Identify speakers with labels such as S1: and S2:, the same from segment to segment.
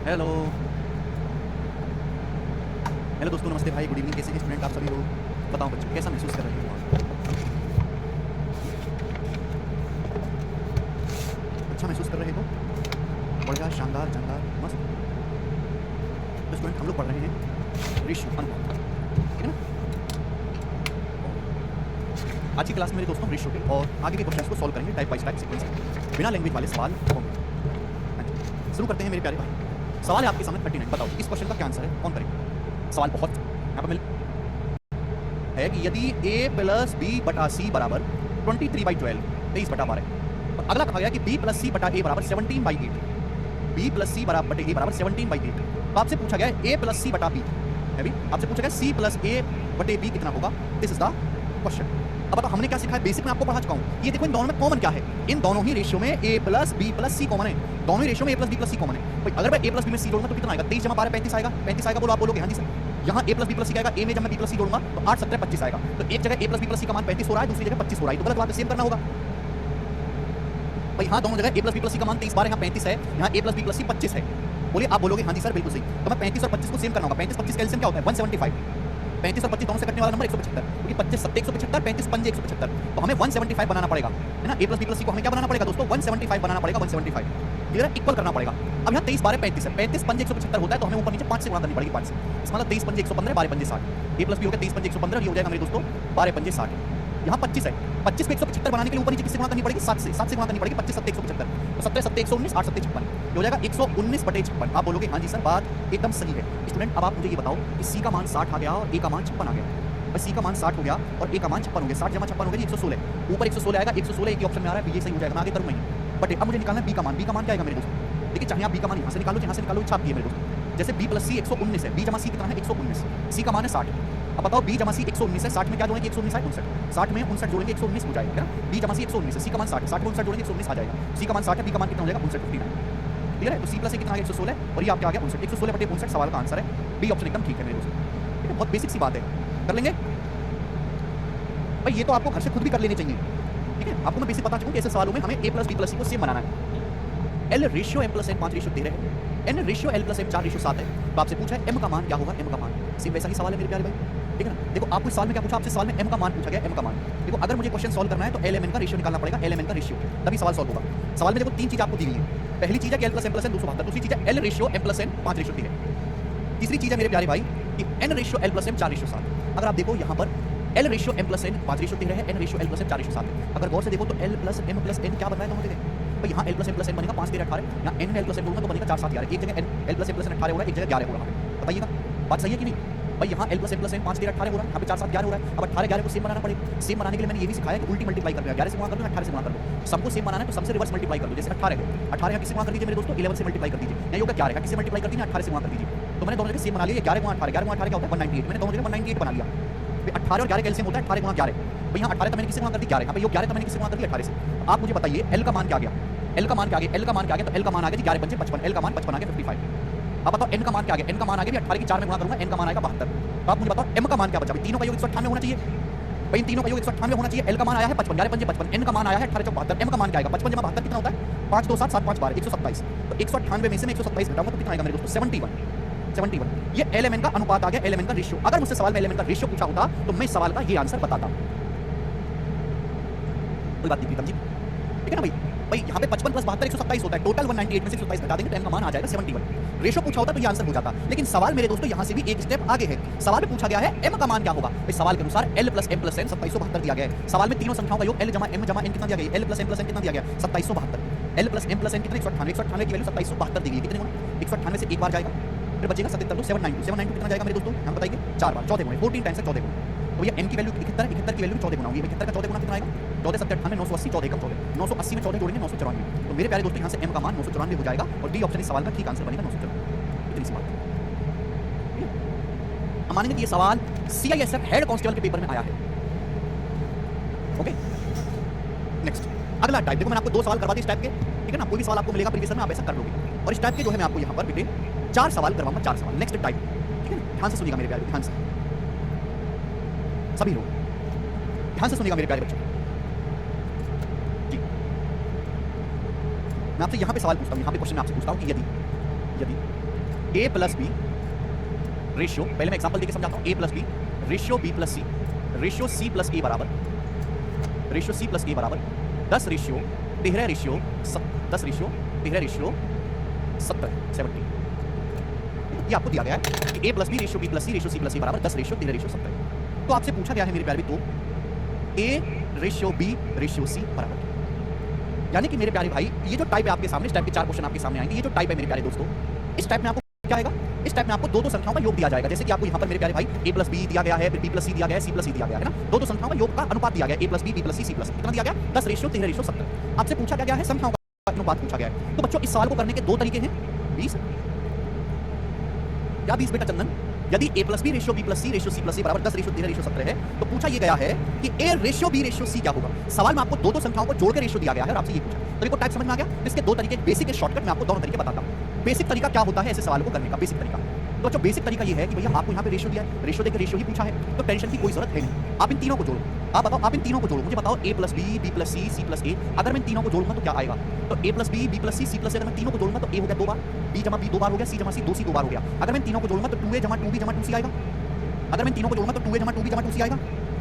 S1: Hello hello दोस्तों, नमस्ते भाई, गुड इवनिंग। कैसे हैं स्टूडेंट आप सभी लोग? बताओ बच्चों, कैसा महसूस कर रहे हो आप? अच्छा महसूस कर रहे हो? बढ़िया, शानदार, जानदार, मस्त। तो स्टूडेंट, हम लोग पढ़ रहे हैं रेशियो, अनुपात, ठीक है ना? आज की क्लास में मेरे दोस्तों रेशियो के और आगे के क्वेश्चंस को सॉल्व करेंगे टाइप बाय टाइप सीक्वेंस में, बिना लैंग्वेज वाले सवाल होंगे। हाँ जी, शुरू करते हैं मेरे प्यारे भाई। सवाल है आपके सामने 39। बताओ इस क्वेश्चन का क्या आंसर है, कौन करेगा? सवाल बहुत यहाँ पर मिल है कि यदि a प्लस बी बटा सी बराबर 23/12, 23/12, और अगला कहा गया कि b प्लस सी बटा a बराबर 17/8, b प्लस सी बराबर बटे a बराबर 17/8। तो आपसे पूछा गया है a प्लस सी बटा b है भी, आपसे पूछा गया c प्लस a बटे b कितना होगा। This is the question. अब बताओ हमने क्या सीखा है, बेसिक में आपको पढ़ा चुका हूँ। ये देखो इन दोनों में कॉमन क्या है, इन दोनों ही रेशियो में a plus b plus c common है, दोनों ही रेशियो में a plus b plus c common है। भाई अगर मैं a प्लस b में c जोड़ूंगा तो कितना आएगा? 23 जमा 12 35 आएगा। 35 आएगा, बोलो आप बोलोगे हाँ जी सर। यहाँ a प्लस बी प्लस सी आएगा, a में जब मैं b प्लस सी जोड़ूंगा तो 8 17 25 आएगा। तो एक जगह a प्लस बी प्लस सी का मान 35 हो रहा है, दूसरी जगह 25 हो रहा है, तो गलत बात है, सेम करना होगा। भाई यहाँ दोनों जगह a प्लस बी प्लस सी का मान 23 12 यहाँ 35 है, यहाँ a प्लस बी प्लस सी 25 है। बोलिए आप बोलोगे हाँ जी सर बिल्कुल सही। तो मैं 35 और 25 को सेम करना होगा। 35 25 का एलसीएम क्या होता है? 175। 35 और 25 दोनों से कटने वाला नंबर 175, क्योंकि 25 7 175, 35 5 175, तो हमें 175 बनाना पड़ेगा, है ना? a प्लस बी प्लस सी को हमें क्या बनाना पड़ेगा दोस्तों? 175 बनाना पड़ेगा, 175 क्लियर है, इक्वल करना पड़ेगा। अब यहाँ 23 12 35 है, 35 5 175 होता है, तो हमें ऊपर नीचे 5 से गुणा करनी पड़ेगी, 5 से। इस मतलब 23 5 115, 12 5 60। a प्लस बी हो गया 23 5 115, ये हो जाएगा मेरे दोस्तों 12 5 60। यहाँ 25 है, 25 को 175 बनाने के लिए ऊपर नीचे किससे गुणा करनी पड़ेगी? 7 से, 7 से गुणा करनी पड़ेगी। 25 7 175, तो 17 7 119, 8 7 56, ये हो जाएगा 119 बटे 56। आप बोलोगे हाँ जी सर, बात एकदम सही है। स्टूडेंट अब आप मुझे ये बताओ कि सी का मान 60 आ गया और ए का मान 56 आ गया। बस सी का मान 60 हो गया और ए का मान 56 हो गया। 60 जमा 56 हो गया 116, ऊपर 116 आएगा, 116 एक ही ऑप्शन में आ रहा है, ये सही हो जाएगा, मैं आगे करूँगा नहीं। बट अब मुझे निकालना है बी का मान। बी का मान क्या आएगा मेरे दोस्तों? देखिए चाहे आप बी का मान यहाँ से निकालो, यहाँ से निकालो, छाप दिए मेरे दोस्तों। जैसे b प्लस सी 119 है, b जमा सी कितना है? 119, सी का मान है 60। अब बताओ b जमा सी 119 है, 60 में क्या जोड़ेंगे? 119 है 59, 60 में 59 जोड़ेंगे 119 हो जाएगा, b जमा सी 119 है, सी का मान 60 है, 60 में 59 जोड़ेंगे 119 आ जाएगा। सी का मान 60 है, b का मान कितना हो जाएगा? 59 59, क्लियर है? तो सी प्लस ए कितना आ गया? 116, और ये आपका आ गया 59। 116 बटे 59 सवाल का आंसर है, बी ऑप्शन एकदम ठीक है मेरे दोस्तों। ठीक है, बहुत बेसिक सी बात है, कर लेंगे भाई। ये तो आपको घर से खुद भी कर लेनी चाहिए, ठीक है? आपको मैं बेसिक बता चुका हूं कि ऐसे सवालों में हमें a प्लस बी प्लस सी को सेम बनाना है। L ratio m plus n 5 ratio 13 है, n ratio L plus m 4 ratio 7 है। तो आपसे पूछा है m का मान क्या होगा? m का मान सेम वैसा ही सवाल है मेरे प्यारे भाई, ठीक है ना? देखो आपको इस सवाल में क्या पूछा? आपसे सवाल में m का मान पूछा गया, m का मान। देखो अगर मुझे क्वेश्चन सॉल्व करना है तो l m n का रेशियो निकालना पड़ेगा, l m n का रेशियो, तभी सवाल सॉल्व होगा। सवाल में देखो तीन चीज आपको दी हुई है। पहली चीज है कि l plus m plus n 272, दूसरी चीज है l ratio m plus n 5 ratio 13, तीसरी चीज है मेरे प्यारे भाई कि n ratio L plus m 4 ratio 7। अगर आप देखो यहाँ पर L ratio m plus n 5 ratio 13 है, n ratio L plus m 4 ratio 7 है। अगर गौर से देखो तो L plus m plus n क्या बन रहा है दोनों जगह? भाई यहाँ L plus m plus n बनेगा 5 13 18, यहाँ n L प्लस m बोलूंगा तो बनेगा 4 7 11। एक जगह L plus m plus n 18 हो रहा है, एक जगह 11 हो रहा है। बताइएगा बात सही है कि नहीं? भाई यहाँ L plus m plus n 5 13 18 हो रहा है, यहाँ पे 4 7 11 हो रहा है। अब 18 11 को सेम बनाना पड़ेगा। सेम बनाने के लिए मैंने ये भी सिखाया कि उल्टी मल्टीप्लाई कर दो, 11 से गुणा कर दो, 18 से गुणा कर दो। सबको सेम बनाना है तो सबसे रिवर्स मल्टीप्लाई कर दो। जैसे 18 है, 18 यहाँ किससे गुणा कर दीजिए मेरे दोस्तों? 11 से मल्टीप्लाई कर दीजिए। नहीं होगा 11 किससे मल्टीप्लाई कर दीजिए? 18 से गुणा कर दीजिए। तो मैंने दोनों जगह सेम बना लिया, 11 गुणा 18, 11 गुणा 18 क्या होता है? 198। मैंने दोनों जगह 198 बना लिया। 18 और 11 का एलसीएम होता है 18 गुणा 11। भाई यहाँ 18 तो मैंने किससे गुणा कर दी? 11। यहाँ पे यो 11 तो मैंने किससे गुणा कर दिया? 18 से। आप मुझे बताइए L का मान क्या आ गया? L का मान क्या आ गया? L का मान क्या आ गया? तो L का मान आ गया 11 5 55, L का मान 55 आ गया 55। अब बताओ n का मान क्या आ गया? n का मान आ गया 18 की 4 में गुणा करूंगा, n का मान आएगा 72। तो आप मुझे बताओ m का मान क्या बचा? भाई तीनों का योग 198 होना चाहिए, भाई तीनों का योग 198 होना चाहिए। L का मान आया है 55, 11 5 55, n का मान आया है 18 4 72, m का मान क्या आएगा? 55 जमा 72 कितना होता है? 5 2 7 7 5 12, 127। तो 198 में से मैं 127 घटाऊंगा तो कितना आएगा मेरे दोस्तों? 71। ये LMN का अनुपात आ गया, LMN का रेशियो। अगर मुझसे सवाल में LMN का रेशियो पूछा होता तो मैं सवाल का ये आंसर बताता। कोई बात नहीं प्रीतम जी, ठीक है ना भाई? भाई यहाँ पे 55 प्लस 72 127 होता है, टोटल 198 में से 127 घटा देंगे तो m का मान आ जाएगा 71। रेशियो पूछा होता तो ये आंसर हो जाता, लेकिन सवाल मेरे दोस्तों यहाँ से भी एक स्टेप आगे है। सवाल में पूछा गया है m का मान क्या होगा? भाई सवाल के अनुसार L plus m plus n 2772 दिया गया है। सवाल में तीनों संख्याओं का योग L जमा m जमा n कितना दिया गया है? L plus m plus n कितना दिया गया? 2772। L plus m plus n कितना? 198। 198 की वैल्यू 2772 दी गई, कितने गुना? 198 से एक बार जाएगा, फिर बचेगा 77, 792। 792 कितना जाएगा मेरे दोस्तों? हम बताइए 4 बार, 14 गुना, 14 टाइम्स 14 गुना। तो भैया n की वैल्यू 71, 71 की वैल्यू 14 गुना होगी। 71 का 14 गुना कितना आएगा? 14 7 98, 980, 14 कम 14, 980 में 14 जोड़ेंगे 994। तो मेरे प्यारे दोस्तों यहाँ से m का मान 994 हो जाएगा और डी ऑप्शन इस सवाल का ठीक आंसर बनेगा 994। इतनी सी बात है। हम मानेंगे कि ये सवाल CISF हेड कांस्टेबल के पेपर में आया है। ओके, नेक्स्ट अगला टाइप। देखो मैंने आपको 2 सवाल करवा दिए इस टाइप के, ठीक है ना? कोई भी सवाल आपको मिलेगा प्रीवियस में आप ऐसा कर लोगे। और इस टाइप के जो है मैं आपको यहाँ पर बेटे 4 सवाल करवाऊंगा, 4 सवाल। नेक्स्ट टाइप, ठीक है? ध्यान से सुनिएगा मेरे प्यारे, ध्यान से सभी लोग ध्यान से सुनिएगा मेरे प्यारे बच्चों जी। मैं आपसे यहाँ पे सवाल पूछता हूँ, यहाँ पे क्वेश्चन मैं आपसे पूछता हूँ कि यदि ए प्लस बी रेशियो, पहले मैं एग्जांपल देके समझाता हूं, A plus B ratio B plus C ratio C plus A बराबर 10 रेशियो 13 रेशियो 10 रेशियो 13 रेशियो 70 ये आपको दिया गया है कि A plus B ratio B plus C ratio C plus A बराबर 10 रेशियो 13 रेशियो 70। तो आपसे पूछा गया है मेरे प्यारे तो a ratio b ratio c बराबर, यानी कि मेरे प्यारे भाई ये जो टाइप है आपके सामने, इस टाइप के 4 क्वेश्चन आपके सामने आएंगे। ये जो टाइप है मेरे प्यारे दोस्तों, इस टाइप में आपको क्या आएगा, इस टाइप में आपको दो संख्याओं का योग दिया जाएगा। जैसे कि आपको यहाँ पर मेरे प्यारे भाई ए प्लस बी दिया गया है, फिर बी प्लस सी दिया गया है, सी प्लस सी दिया गया है ना, दो संख्याओं का योग का अनुपात दिया गया, A plus B plus C plus कितना दिया गया, 10 रेशियो 13 रेशियो 70। आपसे पूछा गया है संख्याओं का अनुपात पूछा गया है। तो बच्चों इस सवाल को करने के दो तरीके हैं, 20 क्या 20 बेटा चंदन, यदि a plus B ratio B plus C ratio C plus A बराबर 10 रेशियो 13 रेशियो 17 है, तो पूछा ये गया है कि a ratio b ratio c क्या होगा। सवाल में आपको दो संख्याओं को जोड़कर रेशियो दिया गया है और आपसे ये पूछा। तो देखो टाइप समझ में आ गया। इसके दो तरीके, बेसिक शॉर्टकट मैं आपको दोनों तरीके बताता हूं। बेसिक तरीका क्या होता है ऐसे सवाल को करने का, बेसिक तरीका। तो जो बेसिक तरीका ये है कि भैया आपको यहाँ पे रेशियो दिया है, रेशियो देकर रेशियो ही पूछा है, तो टेंशन की कोई जरूरत है नहीं। आप इन तीनों को जोड़ो, आप बताओ, आप इन तीनों को जोड़ो, मुझे बताओ a plus B B plus C C plus A, अगर मैं इन तीनों को जोड़ूंगा तो क्या आएगा। तो a plus B B plus C plus A, अगर मैं तीनों को जोड़ूंगा तो a हो गया 2 बार, b जमा b 2 बार हो गया, c जमा c 2c 2 बार हो गया। अगर मैं इन तीनों को जोड़ूंगा तो 2a जमा 2b जमा 2c आएगा। अगर मैं तीनों को जोड़ूंगा तो 2a जमा 2b जमा 2c आएगा।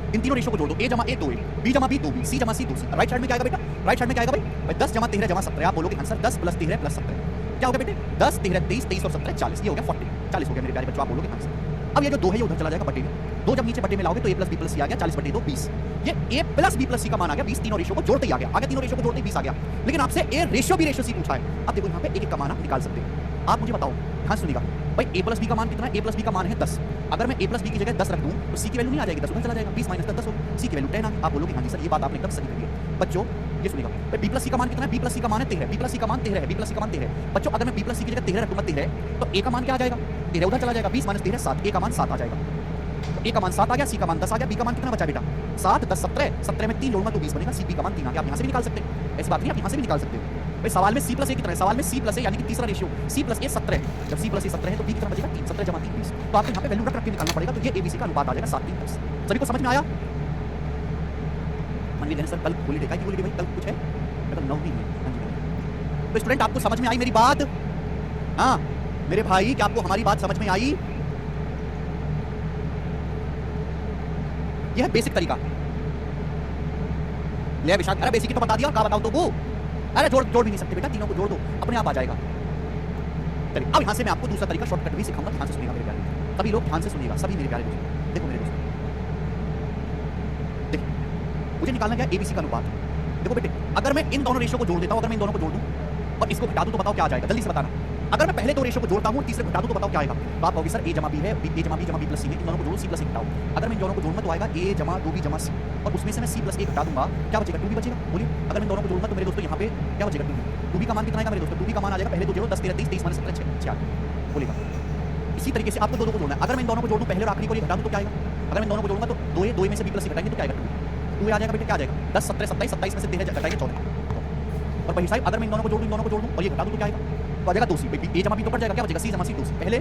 S1: इन तीनों रेशियो को जोड़ दो, a जमा a 2a, b जमा b 2b, c जमा c 2c। राइट साइड में क्या आएगा बेटा, राइट साइड में क्या आएगा भाई 10 जमा 13 जमा 17। आप बोलोगे आंसर 10 प्लस 13 प्लस 17 क्या हो गया बेटे, 10 13 23 23 और 17 40, ये हो गया 40 हो गया मेरे प्यारे बच्चों। आप बोलोगे आंसर। अब ये जो 2 है ये उधर चला जाएगा बटे में, 2 जब नीचे बटे में लाओगे तो a प्लस बी प्लस सी आ गया 40 बटे 2 20। ये a प्लस बी प्लस सी का मान आ गया 20, तीनों रेशियो को जोड़ते ही आ गया, आगे तीनों रेशियो को जोड़ते ही 20 आ गया। लेकिन आपसे a ratio b ratio c पूछा है। अब देखो यहाँ पे एक एक का मान आप निकाल सकते हैं। आप मुझे बताओ, ध्यान सुनिएगा भाई, a प्लस बी का मान कितना है, a प्लस बी का मान है 10। अगर मैं a प्लस बी की जगह 10 रख दूं तो c की वैल्यू नहीं आ जाएगी, 10 उधर चला जाएगा, 20 माइनस 10 हो, c की वैल्यू 10 आ। आप बोलोगे हाँ जी सर ये बात आपने एकदम सही कही है। बच्चों ये सुनिएगा भाई, b प्लस सी का मान कितना है, b प्लस सी का मान है 13, b प्लस सी का मान 13 है, b प्लस सी का मान 13 है। बच्चों अगर मैं b प्लस सी की जगह 13 रखूंगा 13, तो a का मान क्या आ जाएगा, 13 उधर चला जाएगा, 20 माइनस 13 7, a का मान 7 आ जाएगा। तो a का मान 7 आ गया, c का मान 10 आ गया, b का मान कितना बचा बेटा 7 10 17, 17 में 3 जोड़ूंगा तो 20 बनेगा, c b का मान 3 आ गया। आप यहाँ से भी निकाल सकते हैं, ऐसी बात नहीं, आप यहाँ से भी निकाल सकते हो भाई। सवाल में c प्लस ए कितना है, सवाल में c प्लस ए यानी कि तीसरा रेशियो c प्लस ए 17 है। जब c प्लस ए 17 है तो b कितना बचेगा 3, 17 जमा 3 20। तो आपको यहाँ पे वैल्यू रख के निकालना पड़ेगा, तो ये abc का अनुपात आ जाएगा 7 3 10। सभी को समझ में आया। मान लीजिए सर कल खोली देखा कि बोली भाई कल कुछ है मतलब 9 दिन है। तो स्टूडेंट आपको समझ में आई मेरी बात, हाँ मेरे भाई क्या आपको हमारी बात समझ में आई। यह है बेसिक तरीका। ले विशाल, अरे बेसिक तो बता दिया, क्या बताऊं तो वो, अरे जोड़ भी नहीं सकते बेटा, तीनों को जोड़ दो अपने आप आ जाएगा। चलिए अब यहां से मैं आपको दूसरा तरीका शॉर्टकट भी सिखाऊंगा, ध्यान से सुनिएगा मेरे प्यारे, सभी लोग ध्यान से सुनिएगा, सभी मेरे प्यारे दोस्तों। देखो मेरे दोस्तों, देखो मुझे निकालना क्या है एबीसी का अनुपात। देखो बेटे अगर मैं इन दोनों रेशियो को जोड़ देता हूं, अगर मैं इन दोनों को जोड़ दूं और इसको घटा दूं तो बताओ क्या आ जाएगा, जल्दी से बताना। अगर मैं पहले दो रेशियो को जोड़ता हूं, तीसरे को घटा दूं तो बताओ क्या आएगा। तो आप कहोगे सर a जमा b है, a जमा b जमा b प्लस c है, इन दोनों को जोड़ो c प्लस a घटाओ। अगर मैं इन दोनों को जोड़ूंगा तो आएगा a जमा 2b जमा c, और उसमें से मैं c प्लस a घटा दूंगा, क्या बचेगा 2b बचेगा। बोलिए अगर मैं इन दोनों को जोड़ूंगा तो मेरे दोस्तों यहाँ पे क्या बचेगा 2b का मान कितना आएगा मेरे दोस्तों, 2b का मान आ जाएगा, पहले दो जोड़ो 10 13 23 23 माइनस 17 6 बोलेगा। इसी तरीके से आपको दो को जोड़ना है। अगर मैं इन दोनों को जोड़ दूं पहले और आखिरी को ये घटा दूं तो क्या आएगा। अगर मैं इन दोनों को जोड़ूंगा तो 2 में से b प्लस c घटाएंगे तो क्या आएगा 2 आ जाएगा बेटा, क्या आ जाएगा 10 17 27 27 में से 13 घटाएंगे 14। और वही साइड अगर मैं इन दोनों को जोड़ दूं, इन दोनों को जोड़ दूं और ये घटा दूं तो क्या आएगा, तो आ जाएगा 2c, a जमा b तो कट जाएगा, क्या बचेगा c जमा c 2c। पहले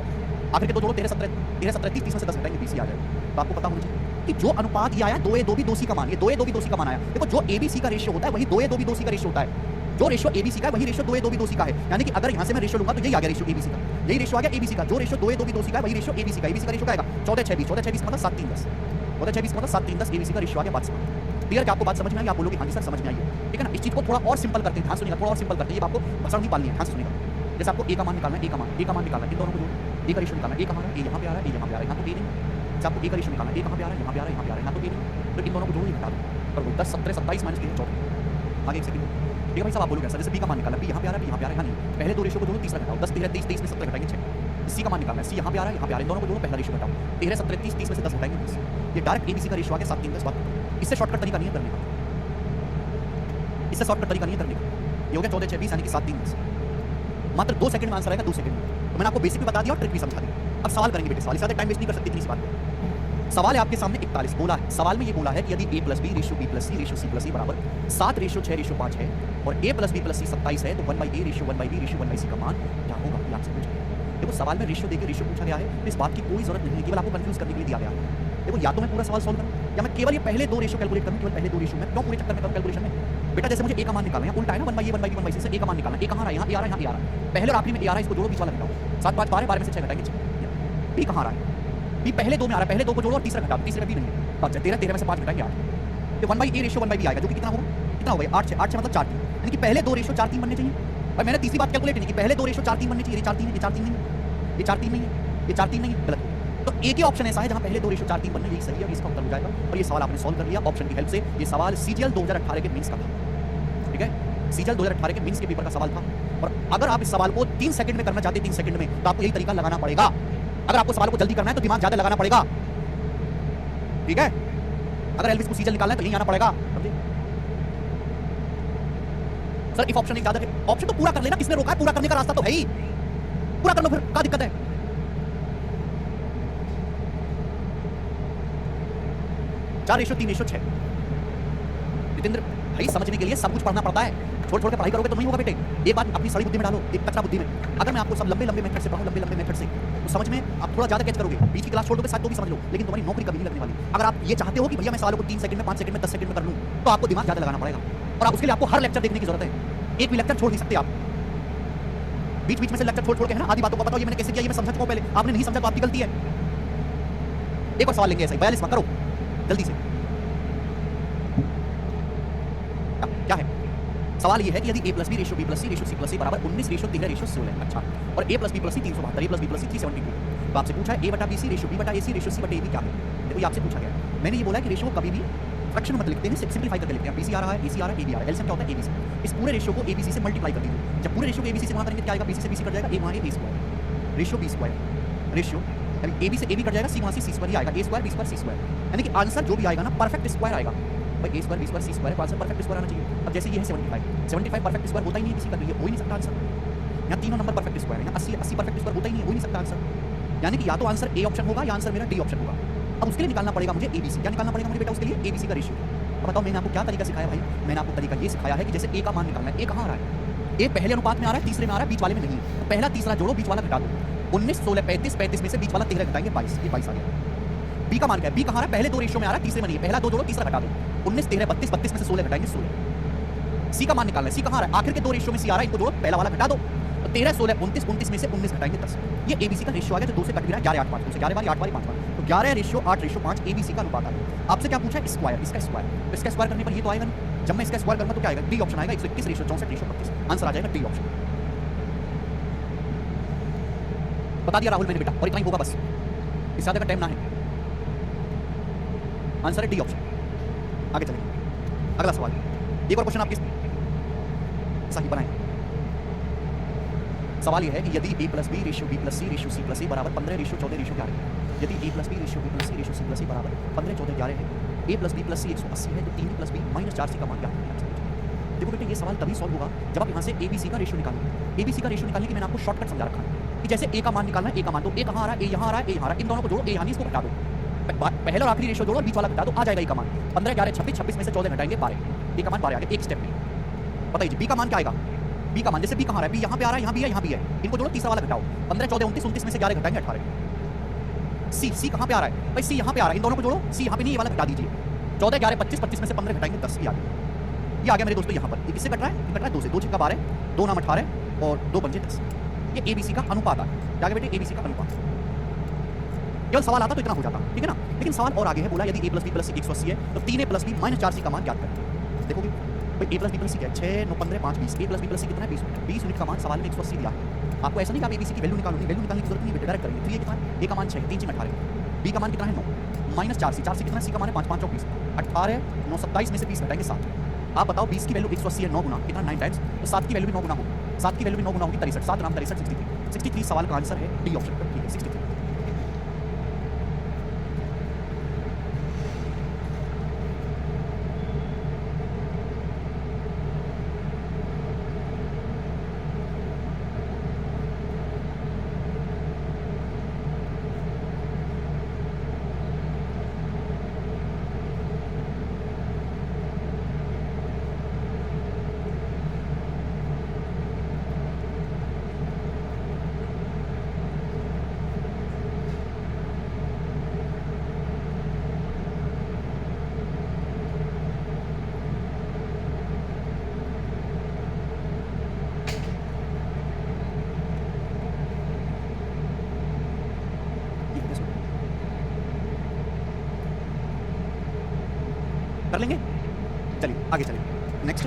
S1: आखिर के दो जोड़ो 13 17 30 30 में से 10 घटाएंगे 20 आ जाएगा। तो आपको पता होना चाहिए कि जो अनुपात ये आया 2a 2b 2c का मान, ये 2a 2b 2c का मान आया। देखो जो abc का रेशियो होता है वही 2a 2b 2c का रेशियो होता है। जो रेशियो abc का है वही रेशियो 2a 2b 2c का है। यानी कि अगर यहाँ से मैं रेशियो लूंगा तो यही आ गया रेशियो abc का, यही रेशियो आ गया abc का। जो रेशियो 2a 2b 2c का है वही रेशियो abc का। abc का रेशियो क्या आएगा 14 6 20, 14 6 20 मतलब 7 3 10, 14 6 20 मतलब 7 3 10 abc का रेशियो आ गया 5 से। क्लियर क्या आपको बात समझ में आई। आप बोलोगे हाँ जी सर समझ में आई है, ठीक है ना। इस चीज को थोड़ा और सिंपल करते हैं, ध्यान सुनिएगा, थोड़ा और सिंपल करते हैं, ये आपको भसड़ नहीं पालनी है, ध्यान से सुनिएगा। जैसे आपको a का मान निकालना है, a का मान निकालना है, इन दोनों को जोड़ो, a का रेशियो निकालना है, a कहाँ है, a यहाँ पे आ रहा है, a यहाँ पे आ रहा है, यहाँ तो a नहीं। जैसे आपको a का रेशियो निकालना है, a कहाँ पे आ रहा है, यहाँ पे आ रहा है, यहाँ पे आ रहा है, यहाँ तो a नहीं। तो इन दोनों को जोड़ो, ये घटा दो और 10 17 27 माइनस 3 14। आगे एक सेकंड, ठीक है भाई साहब आप बोलोगे सर जैसे b का मान निकालना, b यहाँ पे आ रहा है, यहाँ पे आ रहा है, नहीं पहले दो रेशियो को जोड़ो, तीसरा घटाओ, 10 13 23 23 में 17 घटाएंगे 6। c का मान निकालना है, c यहाँ पे आ रहा है, यहाँ पे आ रहा है, इन दोनों को जोड़ो, पहला रेशियो घटाओ, 13 17 30 30 में से 10 घटाएंगे 20। ये डायरेक्ट abc का रेशियो आ गया 7 3 10 बात। इससे शॉर्टकट तरीका नहीं है करने का, इससे शॉर्टकट तरीका नहीं है करने का। ये हो गया 14 6 20 यानी कि 7 3 10, मात्र 2 सेकंड में आंसर आएगा, 2 सेकंड में। तो मैंने आपको बेसिक भी बता दिया और ट्रिक भी समझा दी। अब सवाल करेंगे बेटे, सवाल ज्यादा टाइम वेस्ट नहीं कर सकते इतनी सी बात पे। सवाल है आपके सामने 41 बोला है, सवाल में ये बोला है कि यदि a plus B ratio b plus C ratio c plus A बराबर 7 रेशियो 6 रेशियो 5 है और a plus B plus C 27 है, तो 1/a ratio 1/b ratio 1/c का मान क्या होगा, ये आपसे पूछा गया। देखो सवाल में रेशियो देके रेशियो पूछा गया है, तो इस बात की कोई जरूरत नहीं है, केवल आपको कंफ्यूज करने के लिए दिया गया है। देखो या तो मैं पूरा सवाल सॉल्व करूं या मैं केवल ये पहले दो रेशियो कैलकुलेट करूं, केवल पहले दो रेशियो में क्यों पूरे चक्कर में करूं कैलकुलेशन में। बेटा जैसे मुझे ए का मान निकालना है, उल्टा है ना, 1/a 1/b 1/c से ए का मान निकालना है, ए कहां रहा है, यहां ए आ रहा है, यहां ए आ रहा है, पहले और आखिरी में ए आ रहा है, इसको जोड़ो, बीच वाला घटाओ, 7 5 12 12 में से 6 घटाएंगे, बी कहां आ रहा है, बी पहले दो में आ रहा है, पहले दो को जोड़ो और तीसरा घटाओ, तीसरे में बी नहीं है, अच्छा 13 13 में से 5 घटाएंगे 8, तो 1/a रेशियो 1/b आएगा, जो कि कितना होगा, कितना होगा, 8 6 8 6 मतलब 4 3, यानी कि पहले दो रेशियो 4 3 बनने चाहिए। और मैंने तीसरी बात कैलकुलेट नहीं की, पहले दो रेशियो 4 3 बनने चाहिए, ये 4 3 है, ये 4 3 नहीं है, ये 4 3 नहीं है, ये 4 3 नहीं है, गलत। तो एक ही ऑप्शन ऐसा है जहां पहले दो रेशियो 4 3 बनने, यही सही है, इसका उत्तर हो जाएगा। और ये सवाल आपने सॉल्व कर लिया ऑप्शन की हेल्प से। ये सवाल सीजीएल 2018 के मेंस का था, ठीक है, सीजीएल 2018 के मेंस के पेपर का सवाल था। और अगर आप इस सवाल को 3 सेकंड में करना चाहते हैं, 3 सेकंड में, तो आपको यही तरीका लगाना पड़ेगा। अगर आपको सवाल को जल्दी करना है तो दिमाग ज्यादा लगाना पड़ेगा, ठीक है। अगर एलविस को सीजीएल निकालना है तो यही आना पड़ेगा, समझे। सर इफ ऑप्शन एक ज्यादा, ऑप्शन तो पूरा कर लेना, किसने रोका है, पूरा करने का रास्ता तो है ही, पूरा कर लो, फिर क्या दिक्कत है। 4:3:6। जितेंद्र भाई समझने के लिए सब कुछ पढ़ना पड़ता है, छोड़ छोड़ के पढ़ाई करोगे तो नहीं होगा बेटे। एक बात अपनी सड़ी बुद्धि में डालो, एक कच्चा बुद्धि में। अगर मैं आपको सब लंबे लंबे मेथड से पढ़ाऊं, लंबे लंबे मेथड से, तो समझ में आप थोड़ा ज्यादा कैच करोगे, बीच की क्लास छोड़ दोगे साथ तो भी समझ लो, लेकिन तुम्हारी नौकरी कभी नहीं लगने वाली। अगर आप ये चाहते हो कि भैया मैं सवालों को 3 सेकंड में, 5 सेकंड में, 10 सेकंड में कर लूं, तो आपको दिमाग ज्यादा लगाना पड़ेगा। और आप उसके लिए आपको हर लेक्चर देखने की जरूरत है, एक भी लेक्चर छोड़ नहीं सकते आप। बीच बीच में से लेक्चर छोड़ छोड़ के है ना, आधी बातों को बताओ ये मैंने कैसे किया, ये मैं समझा चुका हूं पहले, आपने नहीं समझा तो आपकी गलती है। एक और सवाल लेंगे ऐसे 42 करो जल्दी से। क्या है सवाल ये है कि यदि a + b ratio b + c ratio c + a बराबर 19 रेशियो 13 रेशियो 16, अच्छा, और a + b + c 372, a + b + c 372, तो आपसे पूछा है a/bc ratio b/ac ratio c/ab क्या है। देखो ये आपसे पूछा गया है, मैंने ये बोला कि रेशियो को कभी भी फ्रैक्शन में मत लिखते हैं, सिंपलीफाई करके लिखते हैं। bc आ रहा है, ac आ रहा है, ab आ रहा है, एलसीएम क्या होता है abc। इस पूरे रेशियो को abc से मल्टीप्लाई कर दीजिए। जब पूरे रेशियो को abc से गुणा करेंगे क्या आएगा, bc से bc कट जाएगा, a वहां a square, ratio b square, ratio ab से ab कट जाएगा, c वहां से c स्क्वायर ही आएगा, a square b square c square, यानी कि आंसर जो भी आएगा ना परफेक्ट स्क्वायर आएगा। भाई a square b square c square, answer perfect square आना चाहिए। अब जैसे ये है 75 परफेक्ट स्क्वायर होता ही नहीं है किसी का भी, हो ही नहीं सकता आंसर। यहाँ तीनों नंबर परफेक्ट स्क्वायर है, 80 परफेक्ट स्क्वायर होता ही नहीं, हो ही नहीं सकता आंसर। यानी कि या तो आंसर ए ऑप्शन होगा या आंसर मेरा डी ऑप्शन होगा। अब उसके लिए निकालना पड़ेगा मुझे एबीसी। क्या निकालना पड़ेगा मुझे बेटा उसके लिए, एबीसी का रेशियो। अब बताओ मैंने आपको क्या तरीका सिखाया भाई, मैंने आपको तरीका ये सिखाया है कि जैसे ए का मान निकालना है, ए कहाँ आ रहा है, ए पहले अनुपात में आ रहा है, तीसरे में आ रहा है, बीच वाले में नहीं। तो पहला तीसरा जोड़ो, बीच वाला घटा दो, 19 16 35, 35 में से बीच वाला 13 घटाएंगे 22, ये 22 आ गया। बी का मान क्या है, बी कहाँ आ रहा है, पहले दो रेशियो में आ रहा है, तीसरे में नहीं है, पहला दो जोड़ो, तीसरा घटा दो, 19 13 32, 32 में से 16 घटाएंगे 16। सी का मान निकालना है, सी कहाँ आ रहा है, आखिर के दो रेशियो में सी आ रहा है, इनको जोड़ो, पहला वाला घटा दो, 13 16 29, 29 में से 19 घटाएंगे 10। ये एबीसी का रेशियो आ गया, जो 2 से कट भी रहा है, 11 8 5, 11 बार 8 बार 5 बार, तो 11 रेशियो 8 रेशियो 5 एबीसी का अनुपात आ गया। आपसे क्या पूछा है, स्क्वायर, इसका स्क्वायर, तो इसका स्क्वायर करने पर ये तो आएगा नहीं, जब मैं इसका स्क्वायर करूंगा तो क्या आएगा, डी ऑप्शन आएगा, 121 रेशियो 64 रेशियो 32, आंसर आ जाएगा डी ऑप्शन। बता दिया राहुल मैंने बेटा, और इतना ही होगा बस, इससे ज्यादा का टाइम ना है, आंसर है डी ऑप्शन। आगे चलेंगे, अगला सवाल, एक और क्वेश्चन आपके सही बनाएं। सवाल यह है कि यदि a + b ratio b + c ratio c + a बराबर 15 रेशियो 14 रेशियो 11, यदि a + b ratio b + c ratio c + a बराबर 15 14 11 है, a + b + c 180 है, तो 3b + b - 4c का मान क्या है। देखो बेटे ये सवाल तभी सॉल्व होगा जब आप यहाँ से abc का रेशियो निकालोगे। abc का रेशियो निकालने की मैंने आपको शॉर्टकट समझा रखा है कि जैसे a का मान निकालना है, a का मान, तो a कहाँ आ रहा है, a यहाँ आ रहा है, a यहाँ आ रहा है, इन दोनों को जोड़ो, a यानी इसको घटा दो, पहले और आखिरी रेशियो जोड़ो, बीच वाला घटा दो, आ जाएगा a का मान 15 11 26, 26 में से 14 घटाएंगे 12, a का मान 12 आ गया एक स्टेप में। बताइए b का मान क्या आएगा, b का मान जैसे b कहाँ रहा है, b यहाँ पे आ रहा है, यहाँ भी है, यहाँ भी है, इनको जोड़ो, तीसरा वाला घटाओ, 15 14 29, 29 में से 11 घटाएंगे 18। c कहाँ पे आ रहा है भाई, c यहाँ पे आ रहा है, इन दोनों को जोड़ो, c यहाँ पे नहीं, ये वाला घटा दीजिए, 14 11 25, 25 में से 15 घटाएंगे 10, ये आ गया मेरे दोस्तों। यहाँ पर ये किससे कट रहा है, ये कट रहा है 2 से, 2 6 12, 2 9 18 और 2 5 10, ये एबीसी का अनुपात है। क्या बेटे, एबीसी का अनुपात। केवल सवाल आता तो इतना हो जाता, ठीक है ना, लेकिन सवाल और आगे है, बोला यदि a + b + c 180 है तो 3a + b - 4c का मान ज्ञात करें। देखोगे भाई a + b + c क्या है, 6 9 15 5 20, a + b + c कितना है 20 यूनिट, 20 यूनिट का मान सवाल में 180 दिया है। आपको ऐसा नहीं कि आप एबीसी की वैल्यू निकालोगे, वैल्यू निकालने की जरूरत नहीं है, डायरेक्ट करेंगे। 3a कितना है, a का मान 6, 3 6 18, b का मान कितना है 9 - 4c, 4c कितना, c का मान है 5 5 20, 18 9 27 में से 20 घटाएंगे 7। आप बताओ 20 की वैल्यू 180 है, 9 गुना कितना 9 टाइम्स, तो 7 की वैल्यू भी 9 गुना होगी, 7 की वैल्यू भी 9 गुना होगी 63, 7 नाम 63 63, 63 सवाल का आंसर है डी ऑप्शन पर, ठीक है 63। कर लेंगे? चलिए आगे चलिए। नेक्स्ट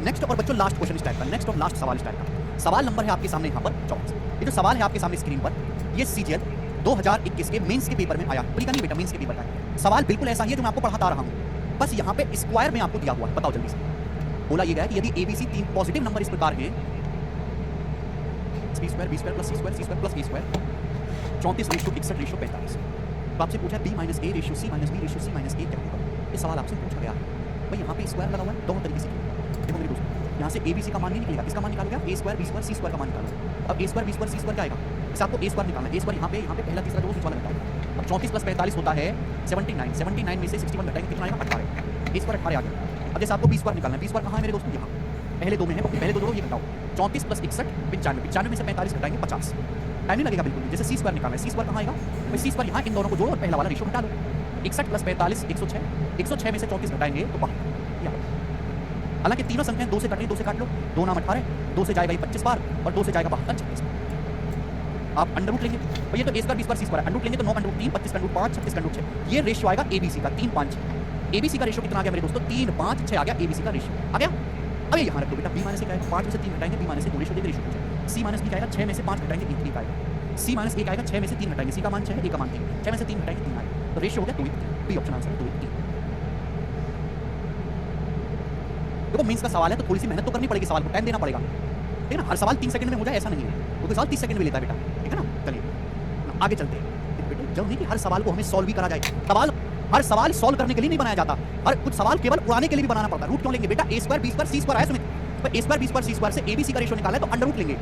S1: नेक्स्ट और बच्चों लास्ट क्वेश्चन इस टाइप का, नेक्स्ट और लास्ट सवाल इस टाइप का। सवाल नंबर है आपके सामने यहाँ पर 24। ये जो सवाल है आपके सामने स्क्रीन पर, ये सीजीएल 2021 के मेंस के पेपर में आया। प्री का नहीं बेटा, मेंस के पेपर का है। सवाल बिल्कुल ऐसा ही है जो मैं आपको पढ़ाता आ रहा हूँ, बस यहाँ पे स्क्वायर में आपको दिया हुआ है। बताओ जल्दी से। बोला ये गया कि यदि एबीसी 3 पॉजिटिव नंबर इस प्रकार हैं, B square plus C square plus A square, 34 ratio 61 ratio 45। तो आपसे पूछा B minus A ratio C minus B ratio C minus A क्या होगा। ये सवाल आपसे पूछा गया है। भाई यहाँ पे स्क्वायर लगा हुआ है, दोनों तरीके से देखो मेरे दोस्तों, यहाँ से ए बी सी का मान नहीं निकलेगा, इसका मान निकालोगे आप, ए square b square c square का मान निकालो। अब ए square b square c square क्या आएगा, इसे आपको ए स्क्वायर निकालना है। ए स्क्वायर यहाँ पे पहला तीसरा जो बीच वाला बताओ। अब 34 प्लस 45 होता है 79, 79 में से 61 घटाएंगे कितना आएगा 18। ए स्क्वायर 18 आ गया। अब जैसे आपको बी स्क्वायर निकालना है, बी स्क्वायर कहाँ है मेरे दोस्तों, यहाँ पहले दो में है, पहले दो ये बताओ। 34 प्लस 61 95, 95 में से 45 घटाएंगे 50। टाइम नहीं लगेगा बिल्कुल। जैसे सी स्क्वायर निकालना है, सी स्क्वायर कहाँ आएगा, भाई सी स्क्वायर यहाँ इन दोनों को जोड़ो और पहला वाला रेशियो घटा लो। 61 प्लस 45 106, 106 में से 34 घटाएंगे तो 52। हालांकि तीनों संख्याएं 2 से कट रही, 2 से काट लो, 2 नाम 18, 2 से जाएगा ये 25 बार और 2 से जाएगा 72 36। आप अंडर रूट लेंगे, और ये तो a square b square c square, under root लेंगे तो 9 under root 3, 25 under root 5, 36 under root 6। ये रेशियो आएगा एबीसी का 3 5। एबीसी का रेशियो कितना आ गया मेरे दोस्तों, 3 5 6 आ गया एबीसी का रेशियो आ गया। अब ये यहाँ रख दो बेटा, बी माइनस से क्या आएगा, 5 में से 3 घटाएंगे, बी माइनस से 2 रेशियो देंगे, रेशियो पूछा। सी माइनस बी का आएगा 6 में से 5 घटाएंगे 1 आएगा। सी माइनस ए का आएगा 6 में से 3 घटाएंगे, सी का मान 6 है, ए का मान 3, 6 में से 3 घटाएंगे 3 आएगा, तो रेशियो हो गया 2 बी ऑप्शन आंसर है 2 3। देखो मेंस का सवाल है तो थोड़ी सी मेहनत तो करनी पड़ेगी, सवाल को टाइम देना पड़ेगा, ठीक है ना। हर सवाल 3 सेकंड में हो जाए ऐसा नहीं है, क्योंकि सवाल 30 सेकंड में लेता है बेटा, ठीक है ना। चलिए आगे चलते हैं बेटे। जब नहीं कि हर सवाल को हमें सॉल्व भी करा जाए, सवाल हर सवाल सॉल्व करने के लिए नहीं बनाया जाता, हर कुछ सवाल केवल उड़ाने के लिए भी बनाना पड़ता है। रूट क्यों लेंगे बेटा, ए square b square c square है सुमित, पर ए square b square c square से एबीसी का रेशियो निकालना है तो अंडर रूट लेंगे।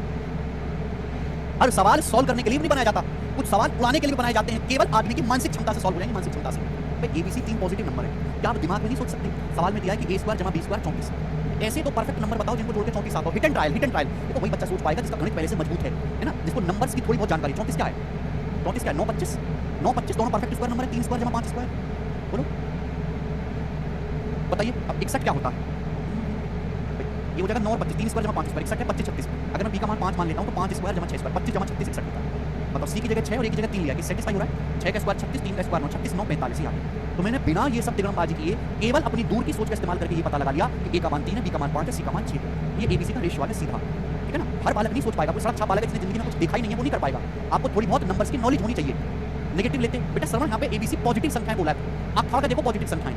S1: हर सवाल सॉल्व करने के लिए भी नहीं बनाया जाता, कुछ सवाल उड़ाने के लिए बनाए जाते हैं, केवल आदमी की मानसिक क्षमता से सॉल्व हो जाएंगे, मानसिक क्षमता से। भाई एबीसी 3 पॉजिटिव नंबर है, क्या आप दिमाग में नहीं सोच सकते। सवाल में दिया है कि ए स्क्वायर जमा बी स्क्वायर 34, ऐसे तो परफेक्ट नंबर बताओ जिनको जोड़ के 34 आता हो। Hit and trial, hit and trial, देखो वही बच्चा सोच पाएगा जिसका गणित पहले से मजबूत है ना, जिसको नंबर्स की थोड़ी बहुत जानकारी। 34 क्या है, 34 क्या है, 9 25, 9 25 दोनों परफेक्ट स्क्वायर नंबर है, 3 स्क्वायर जमा 5 स्क्वायर, बोलो बताइए। अब 61 क्या होता है, ये हो जाएगा 9 और 25, 3 स्क्वायर जमा 5 स्क्वायर, 61 है 25 36। अगर मैं बी का मान 5 मान लेता हूं तो 5 स्क्वायर जमा 6 स्क्वायर, 25 जमा 36 61 होता है। मतलब सी की जगह 6 और ए की जगह 3 लिया कि सेटिस्फाई हो रहा है। 6 का स्क्वायर 36, 3 का स्क्वायर 9, 36 9 45 आ गया। तो मैंने बिना ये सब तिगड़मबाजी किए केवल अपनी दूर की सोच का इस्तेमाल करके ये पता लगा लिया कि ए का मान 3 है, बी का मान 5 है, सी का मान 6 है। ये एबीसी का रेशियो है सीधा, ठीक है ना। हर बालक नहीं सोच पाएगा, कोई सड़क छाप बालक जिसने जिंदगी में कुछ देखा ही नहीं है वो नहीं कर पाएगा। आपको थोड़ी बहुत नंबर्स की नॉलेज होनी चाहिए। नेगेटिव लेते बेटा श्रवण, यहाँ पे एबीसी पॉजिटिव संख्याएं बोला है, आप थोड़ा देखो पॉजिटिव संख्याएं,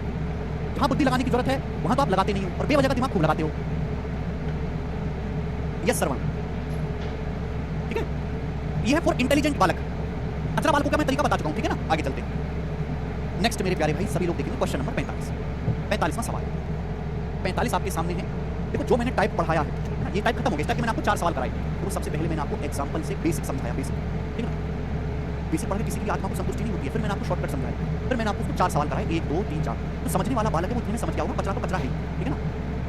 S1: जहां बुद्धि लगाने की जरूरत है वहां तो आप लगाते नहीं हो और बेवजह का दिमाग खूब लगाते हो। यस श्रवण, ठीक है, ये है फॉर इंटेलिजेंट बालक। अचरा बालकों का मैं तरीका बता चुका हूं, ठीक है ना। आगे चलते हैं। नेक्स्ट मेरे प्यारे भाई सभी लोग देखेंगे क्वेश्चन नंबर 45वां सवाल। 45 आपके सामने है। देखो जो मैंने टाइप पढ़ाया है ना, ये टाइप खत्म हो गया। इस टाइप के मैंने आपको 4 सवाल कराए। तो सबसे पहले मैंने आपको एग्जांपल से बेसिक समझाया, बेसिक, ठीक है ना। बेसिक पढ़ के किसी की आत्मा को संतुष्टि नहीं होती है। फिर मैंने आपको शॉर्टकट समझाया, फिर मैंने आपको 4 सवाल कराए, 1 2 3 4। तो समझने वाला बालक है वो तुम्हें समझ गया होगा, कचरा तो कचरा है, ठीक है ना।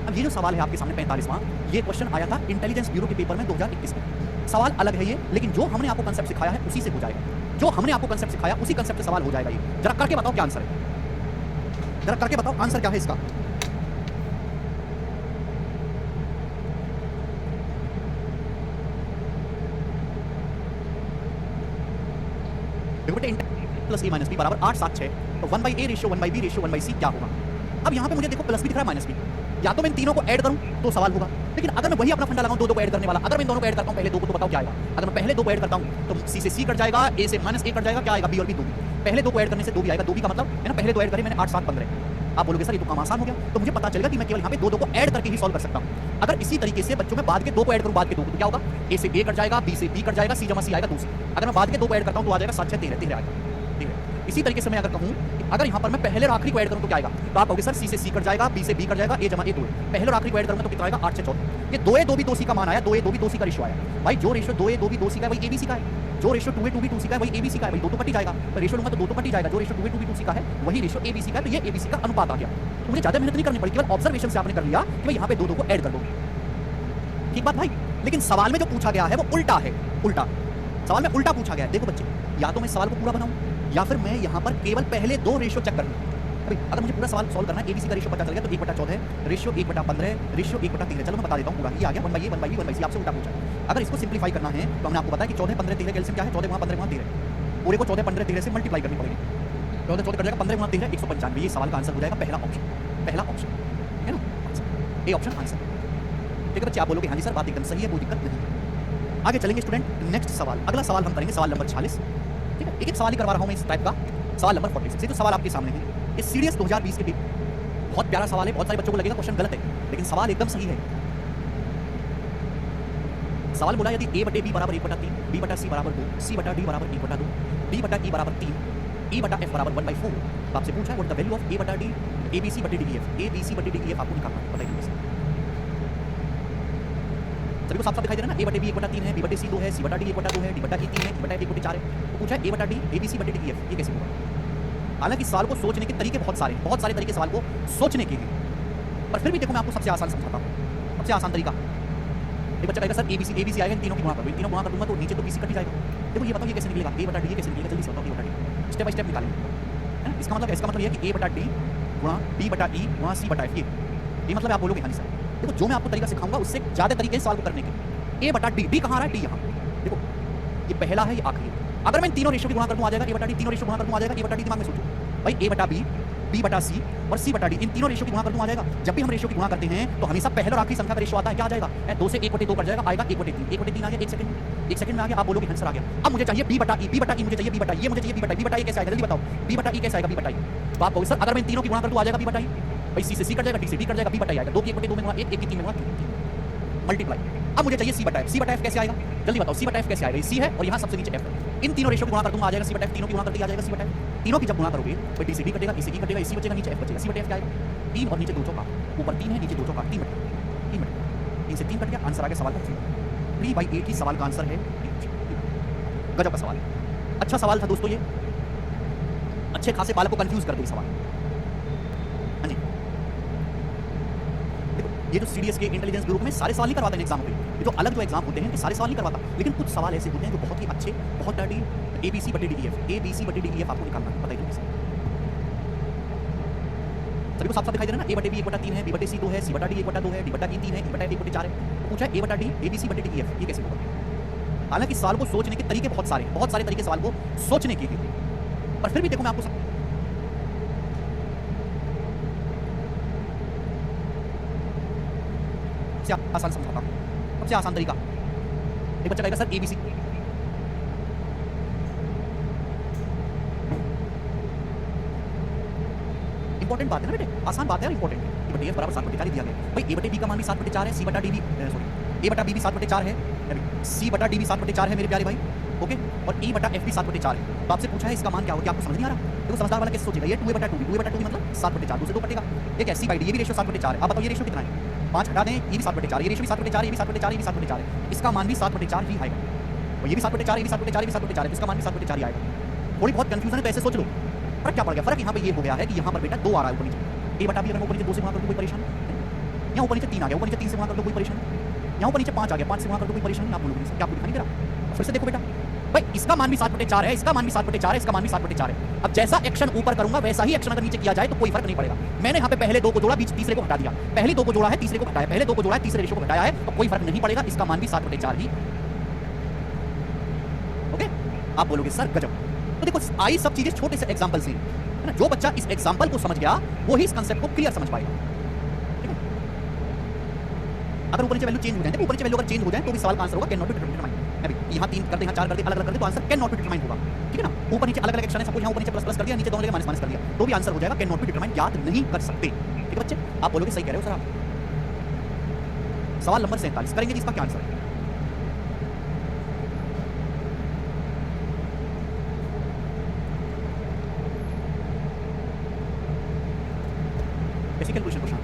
S1: अब ये जो सवाल है आपके सामने 45वां, ये क्वेश्चन आया था इंटेलिजेंस ब्यूरो के पेपर में 2021 में। सवाल अलग है ये, लेकिन जो हमने आपको कंसेप्ट सिखाया है उसी से हो जाएगा। जो हमने आपको कंसेप्ट सिखाया उसी कंसेप्ट से सवाल हो जाएगा। ये जरा करके बताओ क्या आंसर है, जरा करके बताओ आंसर क्या है इसका। देखो बेटे प्लस ए माइनस बी बराबर 8 7 6, तो 1/a ratio 1/b ratio 1/c क्या होगा। अब यहाँ पे मुझे देखो प्लस भी दिख रहा है माइनस भी, या तो मैं इन तीनों को ऐड करूं तो सवाल होगा, लेकिन अगर मैं वही अपना फंडा लगाऊं दो को ऐड करने वाला, अगर मैं इन दोनों को ऐड करता हूं पहले 2 को तो बताओ क्या आएगा। अगर मैं पहले 2 को ऐड करता हूं तो सी से सी कट जाएगा, ए से माइनस ए कट जाएगा, क्या आएगा बी और बी 2। पहले 2 को ऐड करने से 2 भी आएगा, 2 भी का मतलब है ना, पहले 2 ऐड करे मैंने 8 7 15। आप बोलोगे सर ये तो काम आसान हो गया, तो मुझे पता चलेगा कि मैं केवल यहाँ पे 2 को ऐड करके ही सॉल्व कर सकता हूँ। अगर इसी तरीके से बच्चों में बाद के 2 को ऐड करूँ, बाद के 2 को तो क्या होगा, ए से ए कट जाएगा, बी से बी कट जाएगा, सी जमा सी आएगा 2 सी। अगर मैं बाद के 2 को ऐड करता हूँ तो आ जाएगा 7 6 13 13 आएगा, ठीक है। इसी तरीके से मैं अगर कहूं कि अगर यहाँ पर मैं पहले और आखिरी को ऐड करूं तो क्या आएगा, तो आप कहोगे सर सी से सी कट जाएगा, बी से बी कट जाएगा, ए जमा ए 2। पहले और आखिरी को ऐड करूंगा तो कितना आएगा 8 से 14। ये 2a 2b 2c का मान आया, 2a 2b 2c का रेशियो आया। भाई जो रेशियो 2a 2b 2c का है वही abc का है, जो रेशियो 2a 2b 2c का है वही abc का है। भाई 2 तो कट ही जाएगा, तो रेशियो लूंगा तो 2 तो कट ही जाएगा। जो रेशियो 2a 2b 2c का है वही रेशियो abc का है, तो ये abc का अनुपात आ गया। तो मुझे ज्यादा मेहनत नहीं करनी पड़ी, केवल ऑब्जर्वेशन से आपने कर लिया कि भाई यहाँ पे 2 को ऐड कर दो, ठीक बात भाई। लेकिन सवाल में जो पूछा गया है वो उल्टा है, उल्टा सवाल में उल्टा पूछा गया है। देखो बच्चे, या तो मैं सवाल को पूरा बनाऊं या फिर मैं यहाँ पर केवल पहले 2 रेशियो चेक कर लूँ। अभी अगर मुझे पूरा सवाल सॉल्व करना है, एबीसी का रेशियो पता चल गया तो 1/14 रेशियो 1/15 रेशियो 1/13। चलो मैं बता देता हूँ पूरा, ये आ गया 1/a 1/b 1/c, आपसे उल्टा पूछा। अगर इसको सिंप्लीफाई करना है तो हमने आपको बताया कि 14 15 13 कैल्शियम क्या है, 14 15 13, पूरे को 14 15 13 से मल्टीप्लाई करनी पड़ेगी। 14 14 कर जाएगा 15 13 195। ये सवाल का आंसर हो जाएगा पहला ऑप्शन। A option answer. ठीक है बच्चे, आप बोलोगे हाँ जी सर बात एकदम सही है, कोई दिक्कत नहीं। आगे चलेंगे स्टूडेंट, नेक्स्ट सवाल, अगला सवाल हम करेंगे सवाल नंबर 46। ठीक है, एक एक सवाल ही करवा रहा हूँ मैं इस टाइप का। सवाल नंबर 46, ये जो सवाल आपके सामने है ये सीडीएस 2020 के बहुत प्यारा सवाल है। बहुत सारे बच्चों को लगेगा क्वेश्चन गलत है, लेकिन सवाल एकदम सही है। सवाल बोला यदि a बटे b बराबर 1/3, b बटा c बराबर 2, c बटा d बराबर 1/2, d बटा e बराबर 3, e बटा f बराबर 1/4, तो आपसे पूछा है what the value of a बटा d, abc बटे def, abc बटे def आपको निकालना है, बताइए मुझे। सभी को साफ साफ दिखाई दे रहा है ना, a बटे b 1/3 है, b बटे c 2 है, c बटा d 1/2 है, d बटा e 3 है, e बटा f 1/4 है। तो पूछा है a बटा d, abc बटे def, ये कैसे होगा? हालांकि सवाल को सोचने के तरीके बहुत सारे तरीके सवाल को सोचने के हैं, पर फिर भी देखो मैं आपको सबसे आसान समझाता हूँ। सबसे आसान तरीका, एक बच्चा कहेगा सर ABC आएगा, इन तीनों की गुणा करो, इन तीनों गुणा कर दूंगा तो नीचे तो BC कट ही जाएगा। देखो ये बताओ ये कैसे निकलेगा, a बटा d ये कैसे निकलेगा, जल्दी से बताओ, a बटा d स्टेप बाय स्टेप निकालेंगे, है ना। इसका मतलब ये है कि a बटा d गुणा b बटा e गुणा c बटा f, ये मतलब आप बोलोगे हाँ जी सर। देखो जो मैं आपको तरीका सिखाऊंगा उससे ज़्यादा तरीके सवाल को करने के। a बटा d कहाँ आ रहा है, d यहाँ, देखो ये पहला है, ये आखिरी है। अगर मैं इन तीनों रेशियो की गुणा कर दूं आ जाएगा a बटा d, तीनों रेशियो गुणा कर दूं आ जाएगा a बटा d। दिमाग में सोचो भाई, a बटा b बटा c और c बटा d, इन तीनों रेशियो की गुणा कर दूं आ जाएगा। जब भी हम रेशियो की गुणा करते हैं तो हमेशा पहले और आखिरी संख्या का रेशियो आता है, क्या आ जाएगा, 2 से 1/2 कट जाएगा, आएगा 1/3, 1/3 आ गया, 1 सेकंड में आ गया। आप बोलोगे आंसर आ गया। अब मुझे चाहिए b बटा e मुझे चाहिए b बटा e, मुझे चाहिए b बटा e कैसे आएगा, जल्दी बताओ b बटा e कैसे आएगा, b बटा e। तो आप कहोगे सर अगर मैं इन तीनों की गुणा कर दूं आ जाएगा b बटा e, भाई c से c कट जाएगा, d से d कट जाएगा, b बटा e आएगा। 2 की 1/2 में गुणा 1 की 3 में गुणा मल्टीप्लाई। अब मुझे चाहिए c बटा f कैसे आएगा, जल्दी बताओ c बटा f कैसे आएगा, c है और यहाँ सबसे नीचे f है। इन तीनों रेशियो की गुणा कर दूंगा आ जाएगा c बटा f, तीनों की गुणा कर दिया जाएगा c बटा f। तीनों की जब गुणा करोगे तो d से d कटेगा, e से e कटेगा, c बचेगा, नीचे f बचेगा, c बटा f क्या आएगा, 3 और नीचे 2 चौका, ऊपर 3 है नीचे 2 चौका, 3 से 3 कट गया, आंसर आ गया सवाल का 3/8 ही सवाल का आंसर है। गजब का सवाल, अच्छा सवाल था दोस्तों ये, अच्छे खासे बालक को कंफ्यूज कर दे सवाल। हाँ जी, देखो ये जो सीडीएस के इंटेलिजेंस ग्रुप में सारे सवाल नहीं करवाते हैं एग्जाम पे, ये जो अलग जो एग्जाम होते हैं ये सारे सवाल नहीं करवाता, लेकिन कुछ सवाल ऐसे होते हैं जो बहुत ही अच्छे, बहुत डर्टी, ABC बटे DEF आपको निकालना है, बताइए कैसे। सभी को साफ साफ दिखाई दे रहा है ना, a बटे b 1/3 है, b बटे c 2 है, c बटा d 1/2 है, d बटा e 3 है, e बटा f 1/4 है। तो पूछा है a बटा d, abc बटे def, ये कैसे होगा? हालांकि सवाल को सोचने के तरीके बहुत सारे तरीके सवाल को सोचने के हैं, पर फिर भी देखो मैं आपको सबसे आसान समझाता हूँ, सबसे आसान तरीका। एक बच्चा कहेगा सर ABC, इंपॉर्टेंट बात है ना बेटे, आसान बात है और इंपॉर्टेंट है। ए बटे f बराबर 7/4 दिया गया भाई, a बटे b का मान भी 7/4 है, c बटा d भी a बटा b भी 7/4 है, c बटा d भी 7/4 है मेरे प्यारे भाई, ओके, और e बटा f भी 7/4 है। तो आपसे पूछा है इसका मान क्या होगा, आपको समझ नहीं आ रहा? देखो समझदार वाला कैसे सोचेगा, ये 2a बटा 2b मतलब 7/4, 2 से 2 कटेगा, ये क्या c बाई d, ये भी रेशियो 7/4 है। अब बताओ ये रेशियो कितना है, 5 हटा दें, ये भी 7/4, ये रेशियो भी 7/4, ये भी 7/4, ये भी 7/4 है, इसका मान भी 7/4 ही आएगा, और ये भी 7/4, ये भी 7/4, ये भी 7/4 है, इसका मान भी 7/4 ही आएगा। थोड़ी बहुत कंफ्यूजन है तो ऐसे सोच लो, फर्क क्या पड़ गया, फर्क यहाँ पे ये हो गया है कि यहाँ पर बेटा 2 आ रहा है ऊपर नीचे, a बटा b अगर मैं ऊपर नीचे 2 से गुणा कर दूं कोई परेशानी, यहाँ ऊपर नीचे 3 आ गया, ऊपर नीचे 3 से गुणा कर दो कोई परेशानी, यहाँ ऊपर नीचे 5 आ गया, 5 से गुणा कर दो कोई परेशानी, आप बोलोगे क्या आपको दिखाई नहीं दे रहा? फिर से देखो बेटा भाई, इसका मान भी 7/4 है, इसका मान भी 7/4 है, इसका मान भी 7/4 है। अब जैसा एक्शन ऊपर करूंगा वैसा ही एक्शन अगर नीचे किया जाए तो कोई फर्क नहीं पड़ेगा। मैंने यहाँ पे पहले 2 को जोड़ा, बीच तीसरे को हटा दिया, पहले 2 को जोड़ा है, तीसरे को हटाया, पहले 2 को जोड़ा है, तीसरे रेशियो को हटाया है, तो कोई फर्क नहीं पड़ेगा, इसका मान भी 7/4 ही। ओके, आप बोलोगे सर गजब। तो देखो आई सब चीजें छोटे से एग्जांपल से, है ना, जो बच्चा इस एग्जांपल को समझ गया वो ही इस कांसेप्ट को क्लियर समझ पाएगा। ठीक है, अगर ऊपर नीचे वैल्यू चेंज हो जाए, ऊपर नीचे वैल्यू अगर चेंज हो जाए तो भी सवाल का आंसर होगा कैन नॉट बी डिटरमाइंड। अभी यहाँ 3 कर दे, यहाँ 4 कर दे, अलग अलग कर दे तो answer can not be determined होगा। ठीक है ना, ऊपर नीचे अलग अलग एक्शन है, सब कुछ यहाँ ऊपर नीचे प्लस प्लस कर दिया, नीचे दोनों जगह माइनस माइनस कर दिया, तो भी आंसर हो जाएगा कैन नॉट बी डिटरमाइंड, याद नहीं कर सकते। ठीक है बच्चे, आप बोलोगे सही कह रहे हो सर आप। सवाल नंबर 47 करेंगे जिसका क्या आंसर है, बेसिक कैलकुलेशन क्वेश्चन।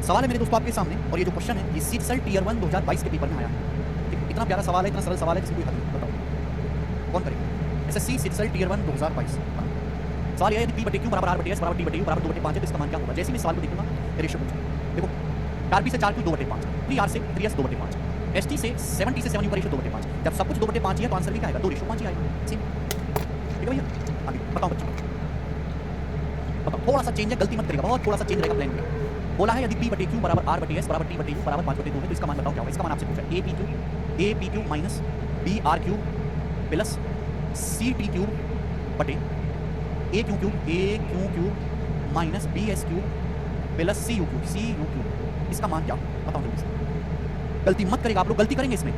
S1: सवाल है मेरे दोस्तों आपके सामने, और ये जो क्वेश्चन है ये सीडसेल टियर 1 2022 के पेपर में आया है। इतना प्यारा सवाल है, इतना सरल सवाल है, जिसकी कोई हद नहीं। बताओ कौन करेगा? एसएससी सीडसेल टियर 1 2022। सवाल यह है कि p बटे q बराबर r बटे s बराबर t बटे u बराबर 2/5 है, तो इसका मान क्या होगा? जैसे मैं सवाल को देखूंगा रेशियो पूछूंगा, देखो 4p से 4q 2/5, 3r से 3s 2/5, st से 7t से 7u का रेशियो 2/5। जब सब कुछ 2/5 ही है तो आंसर भी क्या आएगा? 2:5 ही आएगा। ठीक है भैया, आगे बताओ बच्चों, बताओ, थोड़ा सा चेंज है, गलती मत करिएगा, बहुत थोड़ा सा चेंज रहेगा प्लान में। बोला है यदि p बटे q बराबर r बटे s बराबर t बटे u बराबर 5/2 है तो इसका मान बताओ क्या होगा? इसका मान आपसे पूछा है a p q minus b r q plus c t q बटे a q q minus b s q plus c u cube. इसका मान क्या बताओ जल्दी से। गलती मत करेगा, आप लोग गलती करेंगे इसमें।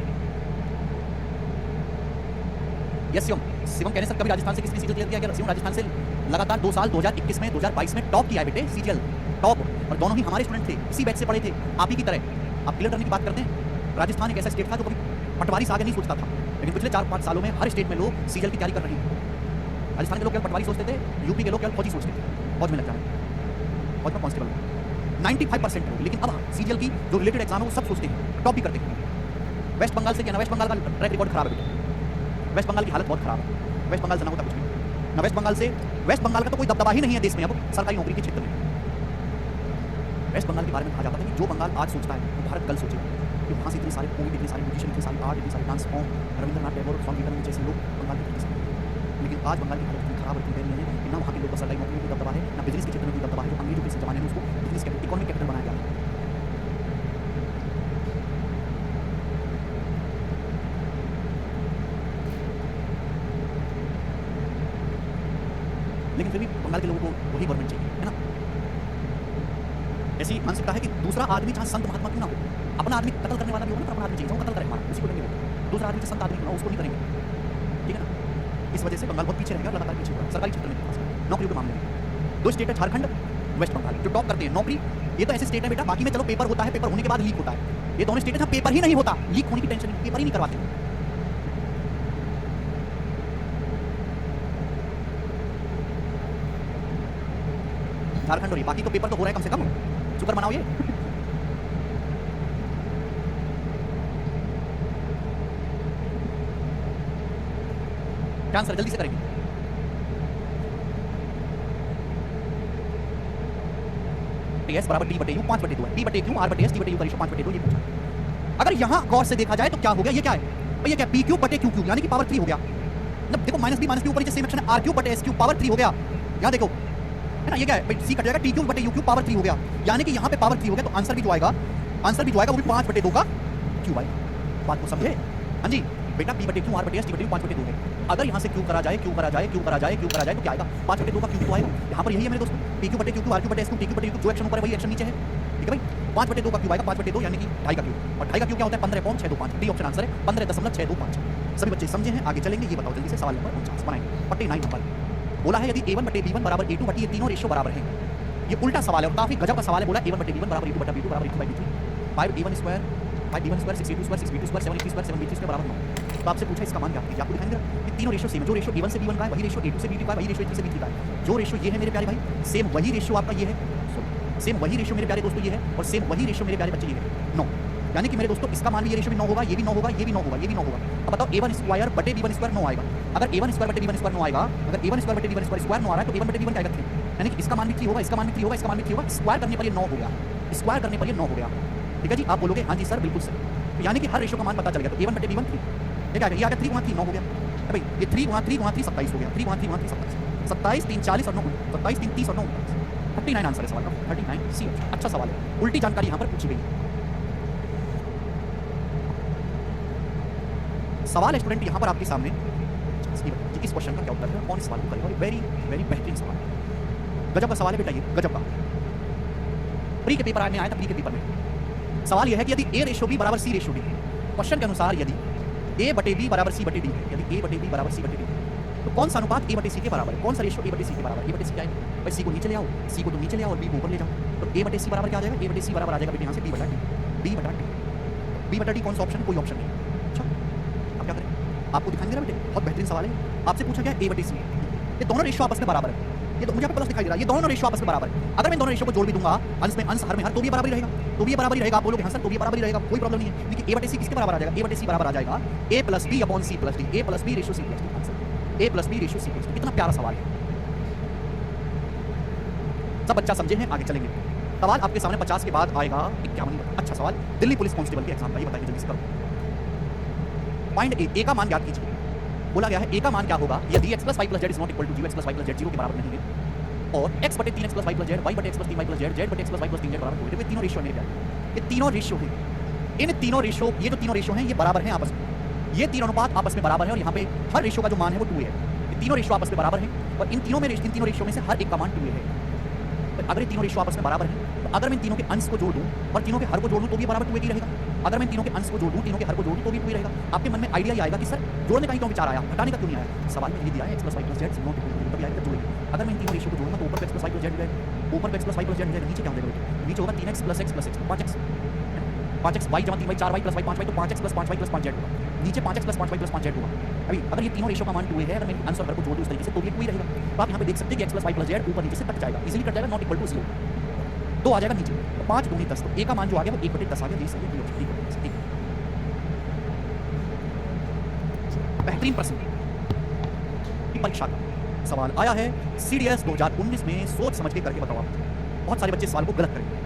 S1: यस शिवम कहने सर कभी राजस्थान से किसने सीजीएल क्लियर किया? क्या शिवम राजस्थान से लगातार 2 साल 2021 में 2022 में टॉप किया है बेटे सीजीएल टॉप, और दोनों ही हमारे स्टूडेंट थे, इसी बैच से पढ़े थे आप ही की तरह। आप क्लियर करने की बात करते हैं। राजस्थान एक ऐसा स्टेट था जो कभी पटवारी से आगे नहीं सोचता था, लेकिन पिछले 4-5 सालों में हर स्टेट में लोग सीजीएल की तैयारी कर रहे हैं। राजस्थान के लोग केवल पटवारी सोचते थे, यूपी के लोग केवल फौजी सोचते थे, फौज में लग जाए, फौज में कांस्टेबल 95% लोग। लेकिन अब सीजीएल की जो रिलेटेड एग्जाम है वो सब सोचते हैं, टॉप भी करते हैं। वेस्ट बंगाल से क्या ना, वेस्ट बंगाल का ट्रैक रिकॉर्ड खराब है बेटा, वेस्ट बंगाल की हालत बहुत खराब है। वेस्ट बंगाल से ना होता कुछ नहीं ना, वेस्ट बंगाल का तो कोई दबदबा ही नहीं है देश में अब सरकारी नौकरी के क्षेत्र में। वेस्ट बंगाल के बारे में कहा जाता है कि जो बंगाल आज सोचता है वो भारत कल सोचेगा, कि वहाँ से इतने सारे पोइट, इतने सारे म्यूजिशियन, इतने सारे आर्ट, इतने सारे डांस फॉर्म, रविंद्रनाथ टैगोर, स्वामी विवेकानंद जैसे लोग बंगाल के प्रति हैं। लेकिन आज बंगाल की हालत इतनी खराब इतनी दयनीय है कि ना वहाँ के लोग को सरकारी नौकरी में कोई दबदबा है, ना बिजनेस के क्षेत्र में कोई दबदबा है। जो अंग्रेजों के जमाने में उसको बिजनेस कैपिटल, इकोनॉमिक कैपिटल बनाया गया है। लेकिन फिर भी बंगाल के लोगों को वही गवर्नमेंट चाहिए, है ना। ऐसी मानसिकता है कि दूसरा आदमी चाहे संत महात्मा क्यों ना हो, अपना आदमी कत्ल करने वाला भी होगा ना, अपना आदमी चाहिए, कत्ल करे हमारा, उसी को लेंगे। दूसरा आदमी संत आदमी क्यों ना हो, उसको नहीं करेंगे, ठीक है ना। इस वजह से बंगाल बहुत पीछे रहेगा, लगातार पीछे होगा सरकारी क्षेत्र में, नौकरियों के मामले में। 2 स्टेट है झारखंड, वेस्ट बंगाल, जो टॉप करते हैं नौकरी। ये तो ऐसे स्टेट है बेटा, बाकी में चलो पेपर होता है, पेपर होने के बाद लीक होता है। ये दोनों स्टेट है जहाँ पेपर ही नहीं होता, लीक होने की टेंशन नहीं, पेपर ही नहीं करवाते। झारखंड और ये, बाकी तो पेपर तो हो रहा है कम से कम, शुक्र मनाओ ये। क्या आंसर जल्दी से करेंगे? टीएस बराबर डी बटे यू 5/2 है, डी बटे क्यू आर बटे एस डी बटे यू का रेशियो 5/2 ये पूछा। अगर यहां गौर से देखा जाए तो क्या हो गया, ये क्या है भाई, ये क्या पी क्यू बटे क्यू क्यू यानी कि पावर 3 हो गया। मतलब देखो माइनस बी ऊपर नीचे सेम एक्शन है, आर क्यू बटे एस क्यू पावर 3 हो गया। यहां देखो है ना, ये क्या है भाई, सी कट जाएगा, टी क्यू बटे यू क्यू पावर 3 हो गया, यानी कि यहाँ पे पावर 3 हो गया। तो आंसर भी जो आएगा वो भी 5/2 का क्यू आएगा। बात को समझे? हाँ जी बेटा, पी बटे क्यू आर बटे एस टी बटे यू 5/2 है। अगर यहाँ से क्यू करा जाए तो क्या आएगा? 5/2 का क्यू तो आएगा। यहाँ पर यही है मेरे दोस्तों, पी क्यू बटे क्यू क्यू आर क्यू बटे एस क्यू टी क्यू बटे यू, जो एक्शन ऊपर है वही एक्शन नीचे है, ठीक है भाई। 5/2 का क्यू आएगा, 5/2 यानी कि 2.5 का क्यू, और 2.5 का क्यू क्या होता है? 15.625। डी ऑप्शन आंसर है 15.625। सभी बच्चे समझे हैं? आगे चलेंगे, ये बताओ जल्दी से। सवाल नंबर 49 बनाएंगे 49 नंबर। बोला है यदि a1 बटे b1 बराबर a2 बटे ये तीनों रेशियो बराबर हैं। ये उल्टा सवाल है और काफी गजब का सवाल है। बोला a1 बटे b1 बराबर a2 बटा b2 बराबर a2 by b3, 5a1 square 5b1 square 6a2 square 6b2 square 7a3 square 7b3 square बराबर 9। तो आपसे पूछा इसका मान क्या कीजिए? आपको दिखाई दे रहा है ये तीनों रेशियो सेम है। जो रेशियो a1 से b1 का है वही रेशियो a2 से b2 का है, वही रेशियो a3 से b3 का है। जो रेशियो ये है मेरे प्यारे भाई, सेम वही रेशियो आपका ये है, सेम वही रेशियो मेरे प्यारे दोस्तों ये है, और सेम वही रेशियो मेरे प्यारे बच्चे ये है 9। यानी कि मेरे दोस्तों इसका मान भी ये रेशियो भी 9 होगा, ये भी 9 होगा, ये भी 9 होगा, ये भी 9 होगा। अब बताओ a1 स्क्वायर बटे b1 स्क्वायर 9 आएगा। अगर a1 स्क्वायर बटे b1 स्क्वायर 9 आएगा, अगर a1 स्क्वायर बटे b1 स्क्वायर 9 आ रहा है तो a1 बटे b1 क्या आएगा 3, यानी कि इसका मान भी 3 होगा, इसका मान भी 3 होगा, इसका मान भी 3 होगा। स्क्वायर करने पर ये 9 हो गया, स्क्वायर करने पर ये 9 हो गया, ठीक है जी। आप बोलोगे हाँ जी सर बिल्कुल सही, तो यानी कि हर रेशियो का मान पता चल गया। तो a1 बटे b1 3, ये क्या आ गया? ये आ गया 3 गुणा 3 9 हो गया भाई। ये 3 गुणा 3 गुणा 3 27 हो गया, 3 गुणा 3 गुणा 3 27, 27 3 40 और 9 27 3 30 और 9 39 आंसर है सवाल का, 39 सी। अच्छा सवाल है, उल्टी जानकारी यहाँ पर पूछी गई है। सवाल है स्टूडेंट यहाँ पर आपके सामने, इस क्वेश्चन का क्या उत्तर है, कौन इस सवाल को करेगा? वेरी वेरी बेहतरीन सवाल, गजब का सवाल है बेटा, ये गजब का। प्री के पेपर में आया था, प्री के पेपर में सवाल यह है कि यदि a रेशियो b बराबर c रेशियो d, क्वेश्चन के अनुसार यदि a बटे b बराबर c बटे d है, यदि a बटे b बराबर c बटे d है, तो कौन सा अनुपात a बटे c के बराबर है? कौन सा रेशियो a बटे c के बराबर है? a बटे c क्या है भाई? c को नीचे ले आओ, c को तो नीचे ले आओ और b को ऊपर ले जाओ, तो a बटे c बराबर क्या आ जाएगा? a बटे c बराबर आ जाएगा बेटे यहाँ से b बटा d, b बटा d। b बटा d कौन सा ऑप्शन? कोई ऑप्शन नहीं। अच्छा अब क्या करें? आपको दिखाई दे रहा है बेटे, बहुत बेहतरीन सवाल है। आपसे पूछा गया a बटे c, ये दोनों रेशियो आपस में बराबर है। ये तो मुझे प्लस दिखाई दे रहा है, ये दोनों रेशियो आपस में बराबर है। अगर मैं दोनों रेशियो को जोड़ भी दूंगा अंश में अंश, हर में हर, तो भी बराबर ही रहेगा, तो भी बराबर ही रहेगा। आप बोलोगे हाँ सर तो भी बराबर ही रहेगा, कोई प्रॉब्लम नहीं है। देखिए a बटे c किसके बराबर आ जाएगा? a बटे c बराबर आ जाएगा a plus b upon c plus d, a plus b ratio c plus d। Answer a plus b ratio c plus d। कितना प्यारा सवाल है, सब बच्चा समझे हैं? आगे चलेंगे। सवाल आपके सामने 50 के बाद आएगा 51। अच्छा सवाल, दिल्ली पुलिस कांस्टेबल के एग्जाम का, ये बताइए जल्दी से करो। पॉइंट ए का मान ज्ञात कीजिए। बोला गया है a का मान क्या होगा यदि x plus y plus z is not equal to 0, x plus y plus z 0 के बराबर नहीं है, और x बटे 3x plus y plus z, y बटे x plus 3y plus z, z बटे x plus y plus 3z बराबर 2। ये तीनों रेशियो मेरे प्यारे, ये तीनों रेशियो है, इन तीनों रेशियो, ये जो तीनों रेशियो हैं ये बराबर हैं आपस में, ये तीनों अनुपात आपस में बराबर है, और यहाँ पे हर रेशियो का जो मान है वो 2 है। ये तीनों रेशियो आपस में बराबर हैं, और इन तीनों रेशियो में से हर एक का मान 2 है। अगर ये तीनों रेशियो आपस में बराबर हैं तो अगर मैं इन तीनों के अंश को जोड़ दूं और तीनों के हर को जोड़ दूं तो भी बराबर 2a ही रहेगा। अगर मैं तीनों के अंश को जोड़ दूं, तीनों के हर को जोड़ दूं तो भी 2a रहेगा। आपके मन में आइडिया ये आएगा कि सर जोड़ने का ही क्यों विचार आया, हटाने का क्यों नहीं आया। सवाल में ये दिया है x + y + z not equal to तभी आएगा जोड़ेंगे। अगर मैं इन तीनों रेशियो को जोड़ूंगा तो ऊपर x + y + z हो जाएगा, ऊपर x + y + z हो जाएगा, नीचे क्या हो जाएगा, नीचे होगा 3x + x + x 5x 5x y जमा 3y 4y + y 5y तो 5x + 5y + 5z होगा, नीचे 5x + 5y + 5z होगा। अभी अगर ये तीनों रेशियो का मान 2a है, अगर मैं अंश और हर को जोड़ दूं इस तरीके से तो ये 2 ही रहेगा। तो आप यहाँ पे देख सकते हैं कि x + y + z ऊपर नीचे से कट जाएगा, इजीली कट जाएगा, नॉट इक्वल टू 0 2 आ जाएगा नीचे, तो 5 दूनी 10 तो a का मान जो आ गया वो 1/10 आ गया। ये सही है, ठीक है। बेहतरीन प्रश्न की परीक्षा का सवाल आया है CDS 2019 में, सोच समझ के करके बताओ आप। बहुत सारे बच्चे सवाल को गलत करेंगे।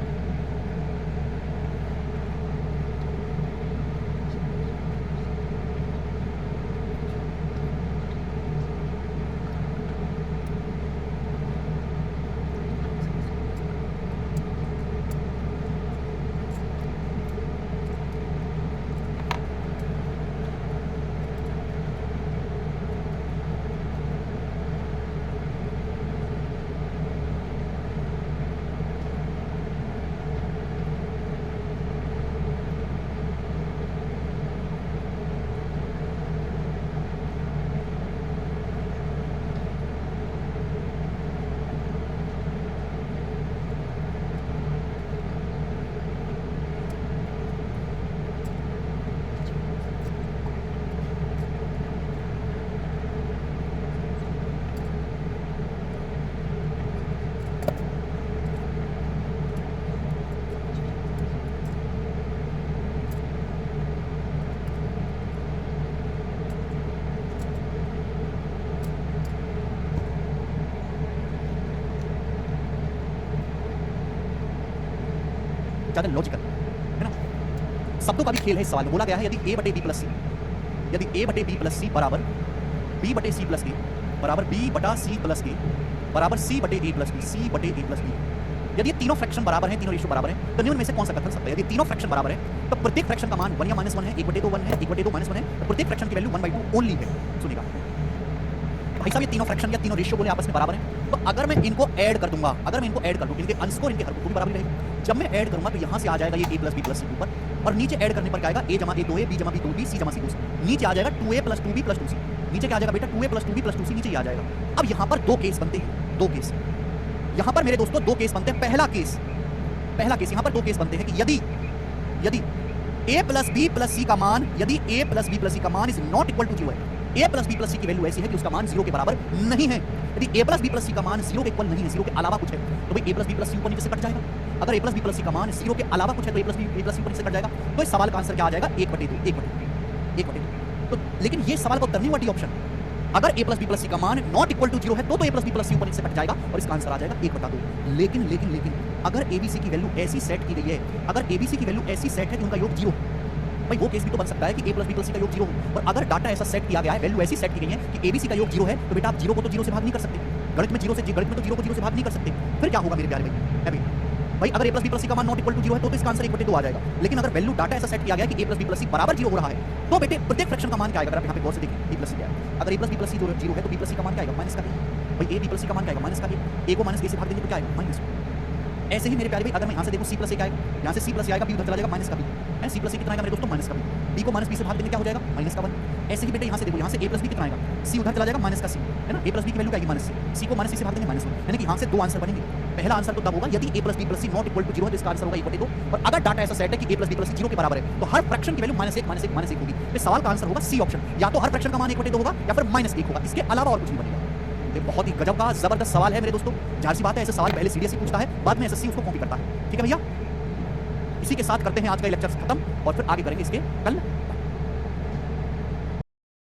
S1: ज्यादा लॉजिकल है ना, शब्दों का भी खेल है इस सवाल में। बोला गया है यदि a बटे b प्लस c, यदि a बटे b प्लस c बराबर b बटे c प्लस a बराबर b बटा c प्लस a बराबर c बटे a प्लस b, c बटे a प्लस b, यदि ये तीनों फ्रैक्शन बराबर हैं, तीनों रेशियो बराबर हैं, तो निम्न में से कौन सा कथन सत्य है। यदि तीनों फ्रैक्शन बराबर है तो प्रत्येक फ्रैक्शन का मान 1 या -1 है, 1/2 1 है, 1/2 -1 है, तो प्रत्येक फ्रैक्शन की वैल्यू 1/2 ओनली है। सुनिएगा भाई साहब, ये तीनों फ्रैक्शन या तीनों रेशियो बोले आपस में बराबर हैं, तो अगर मैं इनको ऐड कर दूंगा, अगर मैं इनको ऐड कर दूं, इनके अंश को इनके हर को भी बराबर रहेगा। जब मैं ऐड करूंगा तो यहां से आ जाएगा ये a + b + c ऊपर, और नीचे ऐड करने पर क्या आएगा a जमा a 2a, b जमा b 2b, c जमा c 2c, नीचे आ जाएगा 2a + 2b + 2c, नीचे क्या आ जाएगा बेटा 2a + 2b + 2c, नीचे ये आ जाएगा। अब यहां पर दो केस बनते हैं, दो केस यहां पर मेरे दोस्तों दो केस बनते हैं। पहला केस यहां पर दो केस बनते हैं कि यदि a + b + c का मान, यदि a + b + c का मान इज नॉट इक्वल टू 0 है, a + b + c की वैल्यू ऐसी है कि उसका मान 0 के बराबर नहीं है। यदि a + b + c का मान 0 के इक्वल नहीं है, 0 के अलावा कुछ है, तो भाई a + b + c ऊपर नीचे से कट जाएगा। अगर a + b + c का मान 0 के अलावा कुछ है तो a + b + c ऊपर नीचे से कट जाएगा। तो इस सवाल का आंसर क्या आ जाएगा, 1/2। तो लेकिन ये सवाल का उत्तर नहीं हुआ डी ऑप्शन। अगर a + b + c का मान नॉट इक्वल टू 0 है तो a + b + c ऊपर नीचे से कट जाएगा और इसका आंसर आ जाएगा 1/2। लेकिन अगर abc की वैल्यू ऐसी सेट की गई है, अगर abc की वैल्यू ऐसी सेट है कि उनका योग 0, भाई वो केस भी तो बन सकता है कि a + b + c का योग 0 हो। और अगर डाटा ऐसा सेट किया गया है, वैल्यू ऐसी सेट की गई है कि abc का योग 0 है, तो बेटा आप 0 को तो 0 से भाग नहीं कर सकते। गणित में तो 0 को 0 से भाग नहीं कर सकते। फिर क्या होगा मेरे प्यारे भाई अगर a + b + c का मान नॉट इक्वल टू 0 है तो इसका आंसर 1/2 आ जाएगा। लेकिन अगर वैल्यू डाटा ऐसा सेट किया गया है कि a + b + c बराबर 0 हो रहा है, तो बेटे प्रत्येक फ्रैक्शन का मान क्या आएगा। अगर आप यहाँ पे गौर से देखें b + c क्या है, अगर a + b + c 0 है तो b + c का मान क्या आएगा, माइनस का a। भाई a b + c का मान क्या आएगा, माइनस का a। a को माइनस a से भाग देंगे तो क्या आएगा, माइनस। ऐसे ही मेरे प्यारे भाई अगर मैं यहाँ से देखूँ c + a क्या आएगा, यहाँ से c + a आएगा, b उधर चला जाएगा, माइनस का b है। c + a कितना आएगा मेरे दोस्तों, माइनस का b। b को -b से भाग देंगे क्या हो जाएगा, माइनस का 1। ऐसे ही बेटे यहाँ से देखो, यहाँ से a + b कितना आएगा, c उधर चला जाएगा, माइनस का c है ना। a + b की वैल्यू क्या आएगी, -c, c को -c से भाग देंगे, -1। यानी कि यहाँ से दो आंसर बनेंगे। पहला आंसर तो तब होगा यदि a + b + c not equal to 0 है तो इसका आंसर होगा 1/2। और अगर डाटा ऐसा सेट है कि a + b + c 0 के बराबर है तो हर फ्रैक्शन की वैल्यू -1 होगी। तो सवाल का आंसर होगा सी ऑप्शन, या तो हर फ्रैक्शन का मान 1/2 होगा या फिर -1 होगा, इसके अलावा और कुछ नहीं बनेगा। ये बहुत ही गजब का जबरदस्त सवाल है मेरे दोस्तों। जाहिर सी बात है ऐसे सवाल पहले सीडीएस पूछता है, बाद में एसएससी उसको कॉपी करता है। ठीक है भैया, इसी के साथ करते हैं आज का लेक्चर खत्म और फिर आगे करेंगे इसके कल